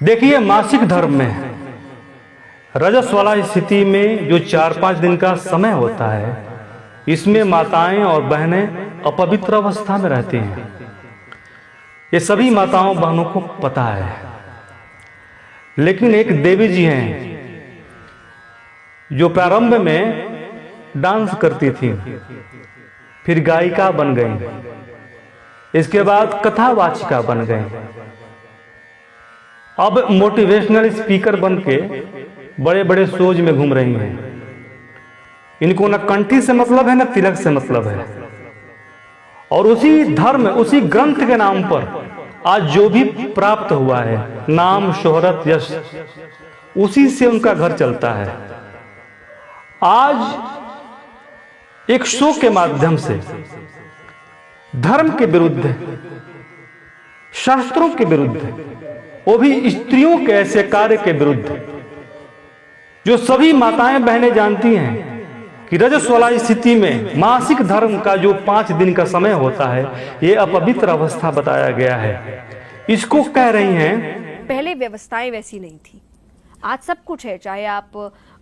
देखिए, मासिक धर्म में रजस वाला स्थिति में जो 4-5 दिन का समय होता है, इसमें माताएं और बहनें अपवित्र अवस्था में रहती हैं। ये सभी माताओं बहनों को पता है। लेकिन एक देवी जी हैं जो प्रारंभ में डांस करती थी, फिर गायिका बन गई, इसके बाद कथावाचिका बन गई, अब मोटिवेशनल स्पीकर बन के बड़े बड़े शोज में घूम रही हैं। इनको न कंठी से मतलब है, न तिलक से मतलब है। और उसी धर्म, उसी ग्रंथ के नाम पर आज जो भी प्राप्त हुआ है, नाम, शोहरत, यश, उसी से उनका घर चलता है। आज एक शो के माध्यम से धर्म के विरुद्ध, शास्त्रों के विरुद्ध, वो भी स्त्रियों के ऐसे कार्य के विरुद्ध, जो सभी माताएं बहनें जानती हैं कि रजस वाला स्थिति में मासिक धर्म का जो 5 दिन का समय होता है, ये अपवित्र अवस्था बताया गया है। इसको कह रही हैं। पहले व्यवस्थाएं वैसी नहीं थी, आज सब कुछ है। चाहे आप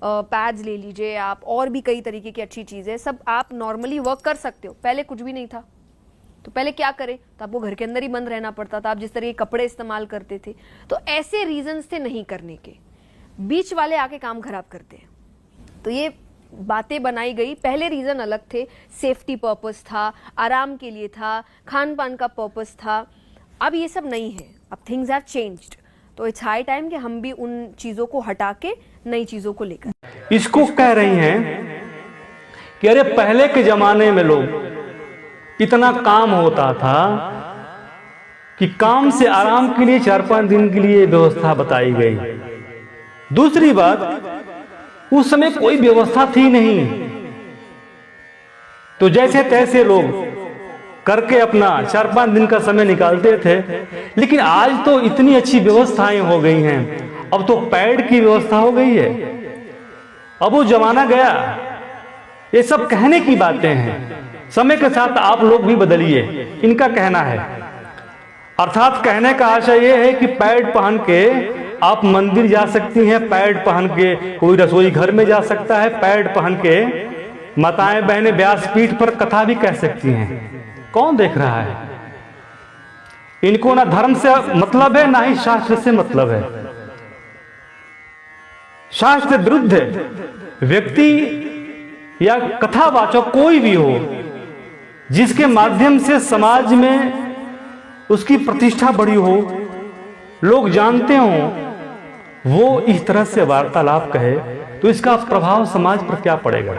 पैड्स ले लीजिए, आप और भी कई तरीके की अच्छी चीजें, सब आप नॉर्मली वर्क कर सकते हो। पहले कुछ भी नहीं था, तो पहले क्या करें? तो आपको घर के अंदर ही बंद रहना पड़ता था। आप जिस तरह के कपड़े इस्तेमाल करते थे, तो ऐसे रीजंस थे नहीं करने के। बीच वाले आके काम खराब करते हैं, तो ये बातें बनाई गई। पहले रीजन अलग थे, सेफ्टी पर्पस था, आराम के लिए था, खान पान का पर्पस था। अब ये सब नहीं है, अब थिंग्स हैव चेंज्ड। तो इट्स हाई टाइम कि हम भी उन चीजों को हटा के नई चीजों को लेकर। इसको कह रही हैं कि अरे पहले के जमाने में लोग इतना काम होता था कि काम से आराम के लिए 4-5 दिन के लिए व्यवस्था बताई गई। दूसरी बात, उस समय कोई व्यवस्था थी नहीं, तो जैसे तैसे लोग करके अपना 4-5 दिन का समय निकालते थे। लेकिन आज तो इतनी अच्छी व्यवस्थाएं हो गई हैं, अब तो पैड की व्यवस्था हो गई है, अब वो जमाना गया। ये सब कहने की बातें हैं, समय के साथ आप लोग भी बदलिए, इनका कहना है। अर्थात कहने का आशय ये है कि पैड पहन के आप मंदिर जा सकती हैं, पैड पहन के कोई रसोई घर में जा सकता है, पैड पहन के माताएं बहनें व्यासपीठ पर कथा भी कह सकती हैं। कौन देख रहा है? इनको ना धर्म से मतलब है, ना ही शास्त्र से मतलब है। शास्त्र विरुद्ध व्यक्ति या कथावाचक कोई भी हो, जिसके माध्यम से समाज में उसकी प्रतिष्ठा बढ़ी हो, लोग जानते हो, वो इस तरह से वार्तालाप कहे, तो इसका प्रभाव समाज पर क्या पड़ेगा?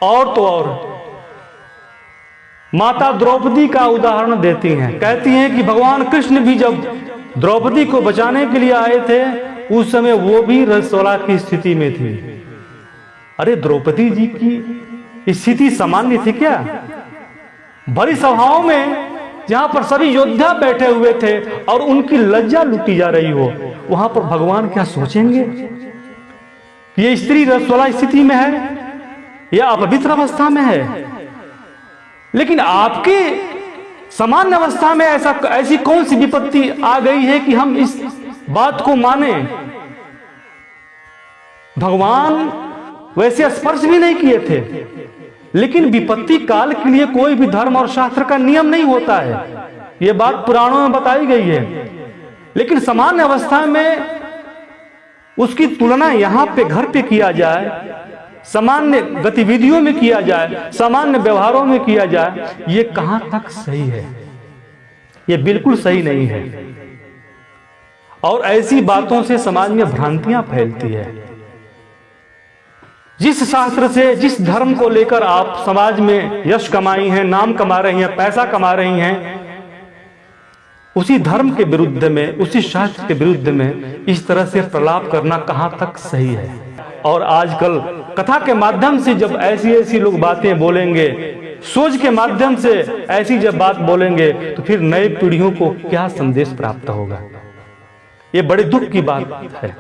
और तो और माता द्रौपदी का उदाहरण देती हैं, कहती हैं कि भगवान कृष्ण भी जब द्रौपदी को बचाने के लिए आए थे, उस समय वो भी रसोला की स्थिति में थी। अरे द्रौपदी जी की स्थिति सामान्य थी क्या? भरी सभाओं में जहां पर सभी योद्धा बैठे हुए थे और उनकी लज्जा लूटी जा रही हो, वहां पर भगवान क्या सोचेंगे कि ये स्त्री रसोला स्थिति में है या अपवित्र अवस्था में है? लेकिन आपके सामान्य अवस्था में ऐसी कौन सी विपत्ति आ गई है कि हम इस बात को माने? भगवान वैसे स्पर्श भी नहीं किए थे, लेकिन विपत्ति काल के लिए कोई भी धर्म और शास्त्र का नियम नहीं होता है। यह बात पुराणों में बताई गई है। लेकिन सामान्य अवस्था में उसकी तुलना यहां पे घर पे किया जाए, सामान्य गतिविधियों में किया जाए, सामान्य व्यवहारों में किया जाए, ये कहां तक सही है? ये बिल्कुल सही नहीं है। और ऐसी बातों से समाज में भ्रांतियां फैलती है। जिस शास्त्र से, जिस धर्म को लेकर आप समाज में यश कमाई हैं, नाम कमा रही हैं, पैसा कमा रही हैं, उसी धर्म के विरुद्ध में, उसी शास्त्र के विरुद्ध में इस तरह से प्रलाप करना कहां तक सही है? और आजकल कथा के माध्यम से जब ऐसी लोग बातें बोलेंगे, सोच के माध्यम से ऐसी जब बात बोलेंगे, तो फिर नई पीढ़ियों को क्या संदेश प्राप्त होगा? ये बड़े दुख की बात है।